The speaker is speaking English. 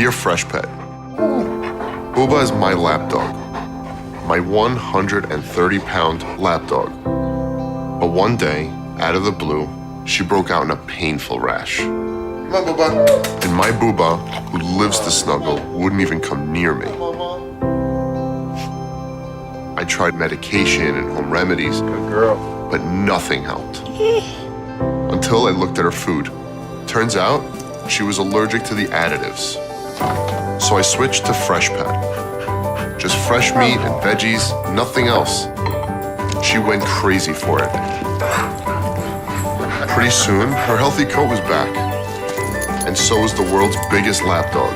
Dear Fresh Pet, Booba is my lap dog, my 130-pound lap dog. But one day, out of the blue, she broke out in a painful rash. Come on, Booba. And my Booba, who lives to snuggle, wouldn't even come near me. I tried medication and home remedies, Good girl. but nothing helped. Until I looked at her food. Turns out, she was allergic to the additives. So I switched to Fresh Pet. Just fresh meat and veggies, nothing else. She went crazy for it. Pretty soon, her healthy coat was back. And so was the world's biggest lap dog.